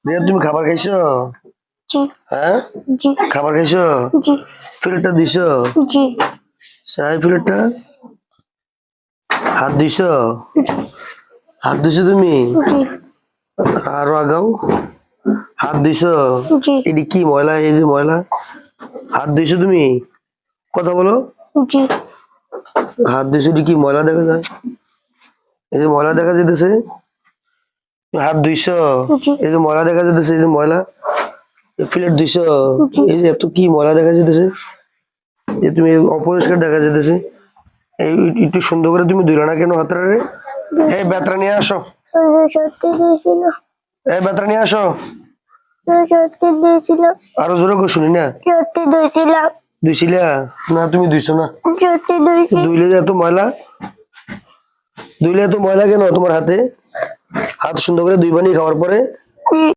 রিয়া তুমি খাবার খাইছো? জি হ্যাঁ জি খাবার খাইছো? জি প্লেটটা দিছো? জি চাই প্লেটটা হাত দিছো? হাত দিছো তুমি? জি আরো আগাও হাত দিছো? জি এটি কি ময়লা? এই যে ময়লা হাত দিছো তুমি? কথা বলো। জি হাত দিছো এটি কি ময়লা দেখা যায়? এই যে ময়লা দেখা যেতেছে। তুমি হাত ধুইছো? জি এই যে ময়লা দেখা যেতেছে, এই যে ময়লা প্লেট ধুইছো? জি এই যে এত কি ময়লা দেখা যেতেছে, যে তুমি অপরিষ্কার দেখা যেতেছে। এই একটু সুন্দর করে তুমি ধুইলো না কেন হাতটা রে? এই বেতরা নিয়ে আসো, সত্যি দিয়েছিল এই বেতরা নিয়ে আসো। সত্যি দিয়েছিল আরো জোরে করে শুনি না। সত্যি দিয়েছিলাম ধুইছিলা? না তুমি ধুইছো না। সত্যি দিয়েছি ধুইলে যে এত ময়লা, ধুইলে এত ময়লা কেন তোমার হাতে? হাত সুন্দর করে ধুইবানি খাওয়ার পরে।